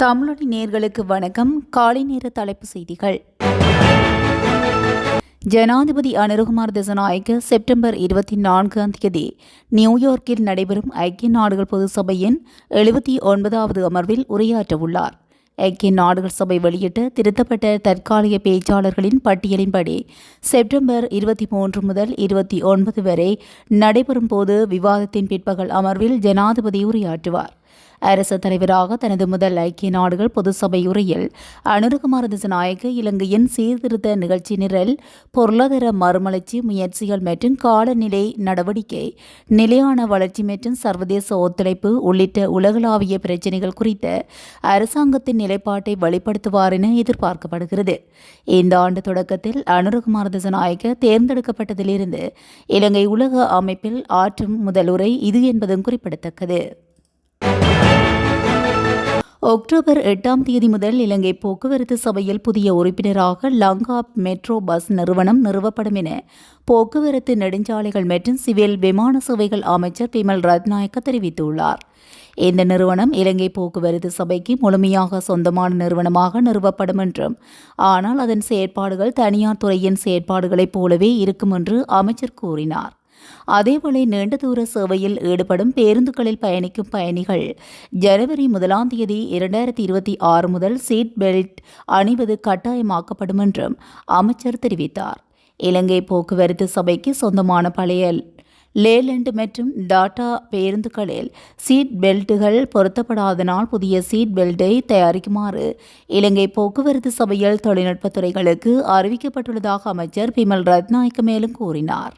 தமிழொலி நேயர்களுக்கு வணக்கம். காலை நேர தலைப்பு செய்திகள். ஜனாதிபதி அனுரகுமார் திசாநாயக்க செப்டம்பர் 24ஆம் தேதி நியூயார்க்கில் நடைபெறும் ஐக்கிய நாடுகள் பொது சபையின் 79வது அமர்வில் உரையாற்றவுள்ளார். ஐக்கிய நாடுகள் சபை வெளியிட்ட திருத்தப்பட்ட தற்காலிக பேச்சாளர்களின் பட்டியலின்படி செப்டம்பர் 23 முதல் 29 வரை நடைபெறும் போது விவாதத்தின் பிற்பகல் அமர்வில் ஜனாதிபதி உரையாற்றுவார். அரசு தலைவராக தனது முதல் ஐக்கிய நாடுகள் பொது சபை உரையில் அனுரகுமார திசாநாயக்க இலங்கையின் சீர்திருத்த நிகழ்ச்சி நிரல், பொருளாதார மறுமலர்ச்சி முயற்சிகள் மற்றும் காலநிலை நடவடிக்கை, நிலையான வளர்ச்சி மற்றும் சர்வதேச ஒத்துழைப்பு உள்ளிட்ட உலகளாவிய பிரச்சினைகள் குறித்த அரசாங்கத்தின் நிலைப்பாட்டை வெளிப்படுத்துவார் என எதிர்பார்க்கப்படுகிறது. இந்த ஆண்டு தொடக்கத்தில் அனுரகுமார திசாநாயக்க தேர்ந்தெடுக்கப்பட்டதிலிருந்து இலங்கை உலக அமைப்பில் ஆற்றும் முதல் உரை இது என்பதும் குறிப்பிடத்தக்கது. அக்டோபர் 8ஆம் தேதி முதல் இலங்கை போக்குவரத்து சபையில் புதிய உறுப்பினராக லங்கா மெட்ரோ பஸ் நிறுவனம் நிறுவப்படும் என போக்குவரத்து நெடுஞ்சாலைகள் மற்றும் சிவில் விமான சேவைகள் அமைச்சர் பிமல் ரத்நாயக்க தெரிவித்துள்ளார். இந்த நிறுவனம் இலங்கை போக்குவரத்து சபைக்கு முழுமையாக சொந்தமான நிறுவனமாக நிறுவப்படும் என்றும், ஆனால் அதன் செயற்பாடுகள் தனியார் துறையின் செயற்பாடுகளைப் போலவே இருக்கும் என்று அமைச்சர் கூறினார். அதேவேளை நீண்ட தூர சேவையில் ஈடுபடும் பேருந்துகளில் பயணிக்கும் பயணிகள் ஜனவரி 1ஆம் தேதி 2026 முதல் சீட் பெல்ட் அணிவது கட்டாயமாக்கப்படும் என்றும் அமைச்சர் தெரிவித்தார். இலங்கை போக்குவரத்து சபைக்கு சொந்தமான பழைய லேலண்ட் மற்றும் டாடா பேருந்துகளில் சீட் பெல்ட்டுகள் பொருத்தப்படாதனால் புதிய சீட் பெல்ட்டை தயாரிக்குமாறு இலங்கை போக்குவரத்து சபையில் தொழில்நுட்பத் துறைகளுக்கு அறிவிக்கப்பட்டுள்ளதாக அமைச்சர் பிமல் ரத்நாயக்க மேலும் கூறினார்.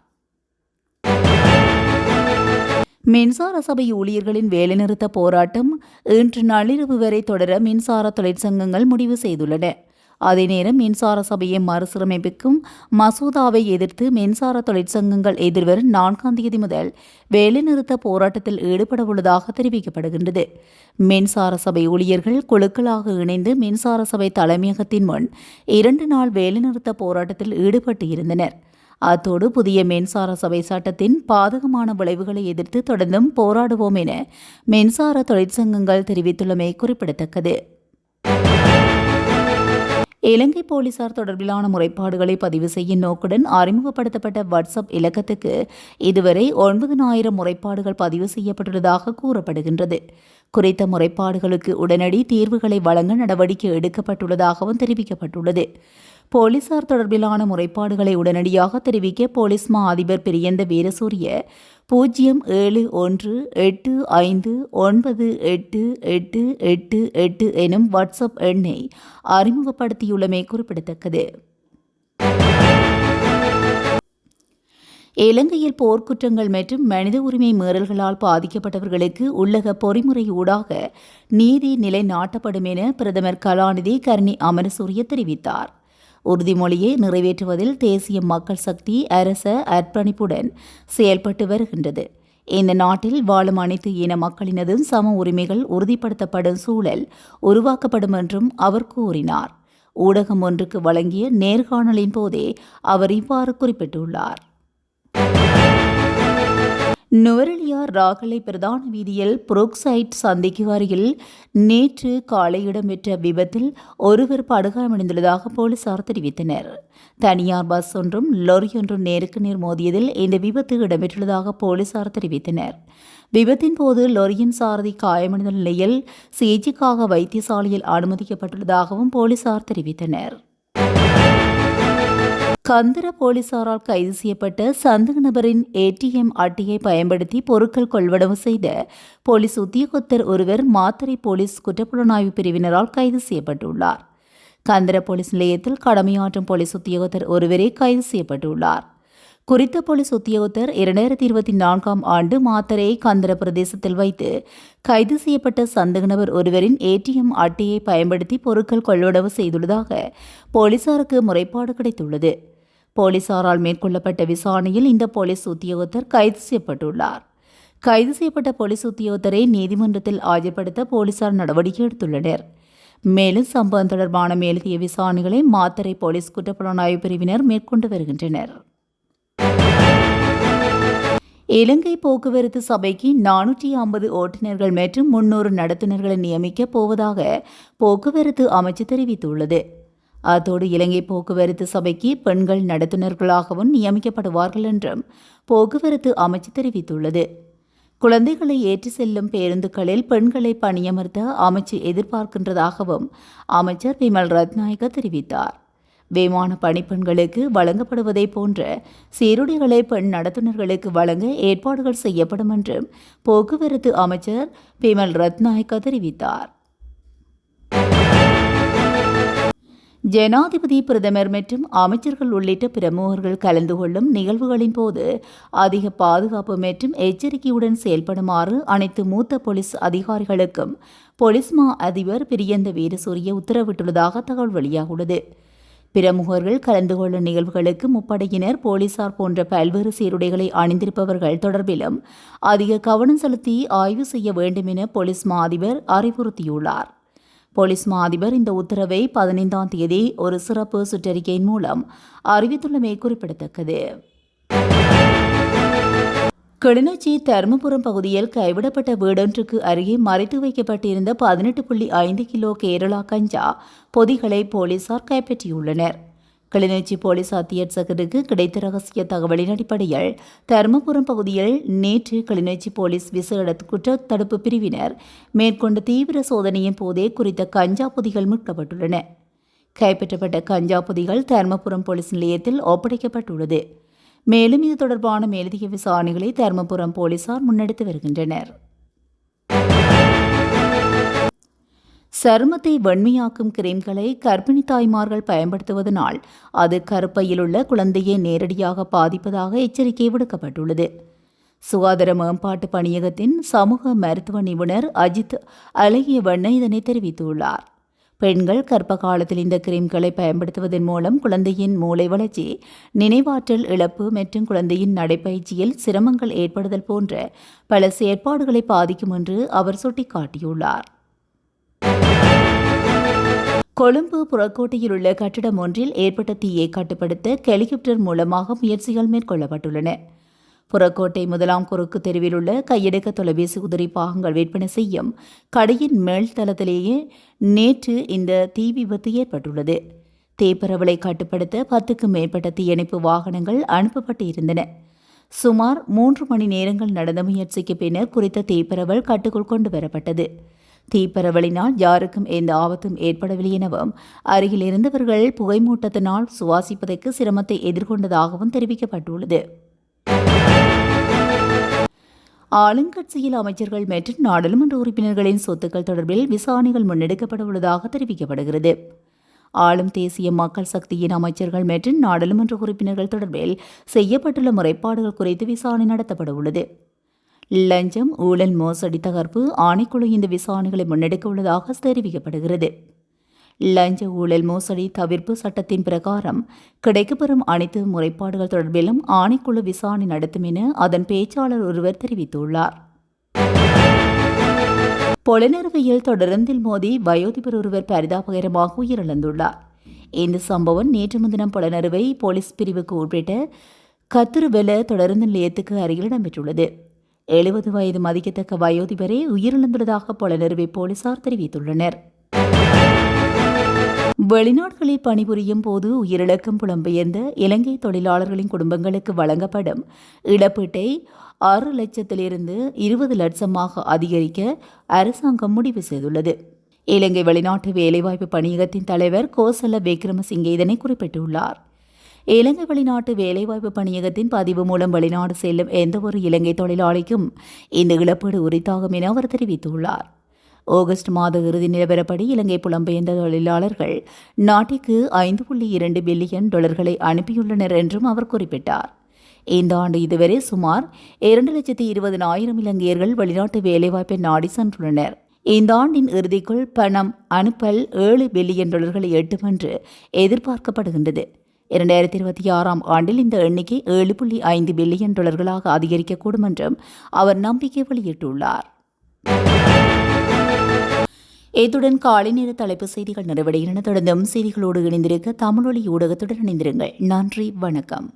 மின்சார சபை ஊழியர்களின் வேலைநிறுத்த போராட்டம் இன்று நள்ளிரவு வரை தொடர மின்சார தொழிற்சங்கங்கள் முடிவு செய்துள்ளன. அதே நேரம் மின்சார சபையை மறுசீரமைப்புக்கும் மசோதாவை எதிர்த்து மின்சார தொழிற்சங்கங்கள் எதிர்வரும் 4ஆம் தேதி முதல் வேலைநிறுத்த போராட்டத்தில் ஈடுபட உள்ளதாக தெரிவிக்கப்படுகின்றது. மின்சார சபை ஊழியர்கள் குழுக்களாக இணைந்து மின்சார சபை தலைமையகத்தின் முன் 2 நாள் வேலைநிறுத்த போராட்டத்தில் ஈடுபட்டு இருந்தனர். அத்தோடு புதிய மின்சார சபை சட்டத்தின் பாதகமான விளைவுகளை எதிர்த்து தொடர்ந்தும் போராடுவோம் என மின்சார தொழிற்சங்கங்கள் தெரிவித்துள்ளமை குறிப்பிடத்தக்கது. இலங்கை போலீசார் தொடர்பிலான முறைப்பாடுகளை பதிவு செய்யும் நோக்குடன் அறிமுகப்படுத்தப்பட்ட வாட்ஸ்அப் இலக்கத்துக்கு இதுவரை 9,000 முறைப்பாடுகள் பதிவு செய்யப்பட்டுள்ளதாக கூறப்படுகின்றது. குறித்த முறைப்பாடுகளுக்கு உடனடி தீர்வுகளை வழங்க நடவடிக்கை எடுக்கப்பட்டுள்ளதாகவும் தெரிவிக்கப்பட்டுள்ளது. போலீசார் தொடர்பிலான முறைப்பாடுகளை உடனடியாக தெரிவிக்க போலீஸ் மா அதிபர் பிரியந்த வீரசூரிய 07155988888 எனும் வாட்ஸ்அப் எண்ணை அறிமுகப்படுத்தியுள்ளமை குறிப்பிடத்தக்கது. இலங்கையில் போர்க்குற்றங்கள் மற்றும் மனித உரிமை மீறல்களால் பாதிக்கப்பட்டவர்களுக்கு உள்ளக பொறிமுறை ஊடாக நீதி நிலைநாட்டப்படும் என பிரதமர் கலாநிதி கருணி அமரசூரிய தெரிவித்தார். உறுதிமொழியை நிறைவேற்றுவதில் தேசிய மக்கள் சக்தி அரச அர்ப்பணிப்புடன் செயல்பட்டு வருகின்றது. இந்த நாட்டில் வாழும் அனைத்து இன மக்களினதும் சம உரிமைகள் உறுதிப்படுத்தப்படும் சூழல் உருவாக்கப்படும் என்றும் அவர் கூறினார். ஊடகம் ஒன்றுக்கு வழங்கிய நேர்காணலின் போதே அவர் இவ்வாறு குறிப்பிட்டுள்ளார். நுவரெலியா ராகலை பிரதான வீதியில் புரோக்சைட் சந்தைக்கு அருகில் நேற்று காலை இடம்பெற்ற விபத்தில் ஒருவர் படுகாயமடைந்துள்ளதாக போலீசார் தெரிவித்தனர். தனியார் பஸ் ஒன்றும் லொரியொன்றும் நேருக்கு நேர் மோதியதில் இந்த விபத்து இடம்பெற்றுள்ளதாக போலீசார் தெரிவித்தனர். விபத்தின் போது லொரியின் சாரதி காயமடைந்த நிலையில் சிகிச்சைக்காக வைத்தியசாலையில் அனுமதிக்கப்பட்டுள்ளதாகவும் போலீசார் தெரிவித்தனர். கந்திர போலீசாரால் கைது செய்யப்பட்ட சந்தேக நபரின் ஏடிஎம் அட்டையை பயன்படுத்தி பொருட்கள் கொள்வனவு செய்த போலீஸ் உத்தியோகத்தர் ஒருவர் மாத்தறை போலீஸ் குற்றப்புலனாய்வு பிரிவினரால் கைது செய்யப்பட்டுள்ளார். கந்திர போலீஸ் நிலையத்தில் கடமையாற்றும் போலீஸ் உத்தியோகத்தர் ஒருவரே கைது செய்யப்பட்டுள்ளார். குறித்த போலீஸ் உத்தியோகத்தர் 2024ஆம் ஆண்டு மாத்தறை கந்திர பிரதேசத்தில் வைத்து கைது செய்யப்பட்ட சந்தேக நபர் ஒருவரின் ஏடிஎம் அட்டையை பயன்படுத்தி பொருட்கள் கொள்வனவு செய்துள்ளதாக போலீசாருக்கு முறைப்பாடு கிடைத்துள்ளது. போலீசாரால் மேற்கொள்ளப்பட்ட விசாரணையில் இந்த போலீஸ் உத்தியோகத்தர் கைது செய்யப்பட்டுள்ளார். கைது செய்யப்பட்ட போலீஸ் உத்தியோகத்தரை நீதிமன்றத்தில் ஆஜர்படுத்த போலீசார் நடவடிக்கை எடுத்துள்ளனர். மேலும் சம்பவம் தொடர்பான மேலதிக விசாரணைகளை மாத்தறை போலீஸ் குற்றப்புலனாய்வு பிரிவினர் மேற்கொண்டு வருகின்றனர். இலங்கை போக்குவரத்து சபைக்கு 450 ஓட்டுநர்கள் மற்றும் 300 நடத்துனர்களை நியமிக்கப் போவதாக போக்குவரத்து அமைச்சு தெரிவித்துள்ளது. அத்தோடு இலங்கை போக்குவரத்து சபைக்கு பெண்கள் நடத்துனர்களாகவும் நியமிக்கப்படுவார்கள் என்றும் போக்குவரத்து அமைச்சு தெரிவித்துள்ளது. குழந்தைகளை ஏற்றி செல்லும் பேருந்துகளில் பெண்களை பணியமர்த்த அமைச்சு எதிர்பார்க்கின்றதாகவும் அமைச்சர் விமல் ரத்நாயக்க தெரிவித்தார். விமான பணிப்பெண்களுக்கு வழங்கப்படுவதை போன்ற சீருடைகளை பெண் நடத்துனர்களுக்கு வழங்க ஏற்பாடுகள் செய்யப்படும் என்றும் போக்குவரத்து அமைச்சர் விமல் ரத்நாயக்க தெரிவித்தார். ஜனாதிபதி, பிரதமர் மற்றும் அமைச்சர்கள் உள்ளிட்ட பிரமுகர்கள் கலந்து கொள்ளும் நிகழ்வுகளின் போது அதிக பாதுகாப்பு மற்றும் எச்சரிக்கையுடன் செயல்படுமாறு அனைத்து மூத்த போலீஸ் அதிகாரிகளுக்கும் போலீஸ் மா அதிபர் பிரியந்த வீரசூரிய உத்தரவிட்டுள்ளதாக தகவல் வெளியாகுள்ளது. பிரமுகர்கள் கலந்து கொள்ளும் நிகழ்வுகளுக்கு முப்படையினர், போலீசார் போன்ற பல்வேறு சீருடைகளை அணிந்திருப்பவர்கள் தொடர்பிலும் அதிக கவனம் செலுத்தி ஆய்வு செய்ய வேண்டும் என போலீஸ் மா அதிபர் அறிவுறுத்தியுள்ளார். போலீஸ் மா அதிபர் இந்த உத்தரவை 15ஆம் தேதி ஒரு சிறப்பு சுற்றறிக்கையின் மூலம் அறிவித்துள்ளமை குறிப்பிடத்தக்கது. கிளிநொச்சி தருமபுரம் பகுதியில் கைவிடப்பட்ட வீடொன்றுக்கு அருகே மறைத்து வைக்கப்பட்டிருந்த 18.5 கிலோ கேரளா கஞ்சா பொதிகளை போலீசார் கைப்பற்றியுள்ளனர். கிளிநொச்சி போலீஸ் அத்தியட்சகருக்கு கிடைத்த ரகசிய தகவலின் அடிப்படையில் தருமபுரம் பகுதியில் நேற்று கிளிநொச்சி போலீஸ் விசேட குற்றத்தடுப்பு பிரிவினர் மேற்கொண்ட தீவிர சோதனையின் போதே குறித்த கஞ்சா பொதிகள் மீட்கப்பட்டுள்ளன. கைப்பற்றப்பட்ட கஞ்சா பொதிகள் தருமபுரம் போலீஸ் நிலையத்தில் ஒப்படைக்கப்பட்டுள்ளது. மேலும் இது தொடர்பான மேலதிக விசாரணைகளை தருமபுரம் போலீசார் முன்னெடுத்து வருகின்றனர். சருமத்தை வெண்மையாக்கும் கிரீம்களை கர்ப்பிணி தாய்மார்கள் பயன்படுத்துவதனால் அது கருப்பையிலுள்ள குழந்தையை நேரடியாக பாதிப்பதாக எச்சரிக்கை விடுக்கப்பட்டுள்ளது. சுகாதார மேம்பாட்டு பணியகத்தின் சமூக மருத்துவ நிபுணர் அஜித் அழகியவண்ண இதனை தெரிவித்துள்ளார். பெண்கள் கர்ப்ப காலத்தில் இந்த கிரீம்களை பயன்படுத்துவதன் மூலம் குழந்தையின் மூளை வளர்ச்சி, நினைவாற்றல் இழப்பு மற்றும் குழந்தையின் நடைப்பயிற்சியில் சிரமங்கள் ஏற்படுதல் போன்ற பல செயற்பாடுகளை பாதிக்கும் என்று அவர் சுட்டிக்காட்டியுள்ளார். கொழும்பு புறக்கோட்டையில் உள்ள கட்டிடம் ஒன்றில் ஏற்பட்ட தீயை கட்டுப்படுத்த ஹெலிகாப்டர் மூலமாக முயற்சிகள் மேற்கொள்ளப்பட்டுள்ளன. புறக்கோட்டை 1ஆம் குறுக்கு தெருவில் உள்ள கையடக்க தொலைபேசி உதிரி பாகங்கள் விற்பனை செய்யும் கடையின் மேல்தளத்திலேயே நேற்று இந்த தீ விபத்து ஏற்பட்டுள்ளது. தீப்பரவலை கட்டுப்படுத்த 10க்கும் மேற்பட்ட தீயணைப்பு வாகனங்கள் அனுப்பப்பட்டு இருந்தன. சுமார் 3 மணி நேரங்கள் நடந்த முயற்சிக்கு பின்னர் குறித்த தீப்பரவல் கட்டுக்குள் கொண்டு வரப்பட்டது. தீப்பரவலினால் யாருக்கும் எந்த ஆபத்தும் ஏற்படவில்லை எனவும் அருகில் இருந்தவர்கள் புகைமூட்டத்தினால் சுவாசிப்பதற்கு சிரமத்தை எதிர்கொண்டதாகவும் தெரிவிக்கப்பட்டுள்ளது. ஆளுங்கட்சியில் அமைச்சர்கள் மற்றும் நாடாளுமன்ற உறுப்பினர்களின் சொத்துக்கள் தொடர்பில் விசாரணைகள் முன்னெடுக்கப்பட உள்ளதாக தெரிவிக்கப்படுகிறது. ஆளும் தேசிய மக்கள் சக்தியின் அமைச்சர்கள் மற்றும் நாடாளுமன்ற உறுப்பினர்கள் தொடர்பில் செய்யப்பட்டுள்ள முறைப்பாடுகள் குறித்து விசாரணை நடத்தப்பட உள்ளது. லஞ்சம், ஊழல், மோசடி தகர்ப்பு ஆணைக்குழு இந்த விசாரணைகளை முன்னெடுக்க உள்ளதாக தெரிவிக்கப்படுகிறது. லஞ்ச ஊழல் மோசடி தவிர்ப்பு சட்டத்தின் பிரகாரம் கிடைக்கப்பெறும் அனைத்து முறைப்பாடுகள் தொடர்பிலும் ஆணைக்குழு விசாரணை நடத்தும் என அதன் பேச்சாளர் ஒருவர் தெரிவித்துள்ளார். பொலனறுவையில் தொடருந்தில் மோதி வயோதிபர் ஒருவர் பரிதாபகரமாக உயிரிழந்துள்ளார். இந்த சம்பவம் நேற்று முன்தினம் பொலனறுவை போலீஸ் பிரிவுக்கு உட்பட்ட கத்துருவெல தொடருந்து நிலையத்துக்கு அருகில் இடம்பெற்றுள்ளது. 70 வயது மதிக்கத்தக்க வயோதிபரே உயிரிழந்துள்ளதாக பொலனறுவை போலீசார் தெரிவித்துள்ளனர். வெளிநாடுகளில் பணிபுரியும் போது உயிரிழக்கும் புலம்பெயர்ந்த இலங்கை தொழிலாளர்களின் குடும்பங்களுக்கு வழங்கப்படும் இழப்பீட்டை 6 லட்சத்திலிருந்து 20 லட்சமாக அதிகரிக்க அரசாங்கம் முடிவு செய்துள்ளது. இலங்கை வெளிநாட்டு வேலைவாய்ப்பு பணியகத்தின் தலைவர் கோசல விக்ரமசிங்கே இதனை குறிப்பிட்டுள்ளார். இலங்கை வெளிநாட்டு வேலைவாய்ப்பு பணியகத்தின் பதிவு மூலம் வெளிநாடு செல்லும் எந்தவொரு இலங்கை தொழிலாளிக்கும் இந்த இழப்பீடு உரித்தாகும் என அவர் தெரிவித்துள்ளார். ஆகஸ்ட் மாத இறுதி நிலவரப்படி இலங்கை புலம்பெயர்ந்த தொழிலாளர்கள் நாட்டிற்கு 5.2 பில்லியன் டாலர்களை அனுப்பியுள்ளனர் என்றும் அவர் குறிப்பிட்டார். இந்த ஆண்டு இதுவரை சுமார் 2,20,000 இலங்கையர்கள் வெளிநாட்டு வேலைவாய்ப்பை நாடி சென்றுள்ளனர். இந்த ஆண்டின் இறுதிக்குள் பணம் அனுப்பல் 7 பில்லியன் டாலர்களை எட்டும் என்று எதிர்பார்க்கப்படுகின்றது. 2026ஆம் ஆண்டில் இந்த எண்ணிக்கை 7.5 பில்லியன் டாலர்களாக அதிகரிக்கக்கூடும் என்றும் அவர் நம்பிக்கை வெளியிட்டுள்ளார். இத்துடன் காலை நேர தலைப்பு செய்திகள் நிறைவடைகின்றன. தொடர்ந்தும் செய்திகளோடு இணைந்திருக்க தமிழொலி ஊடகத்துடன் இணைந்திருங்கள். நன்றி, வணக்கம்.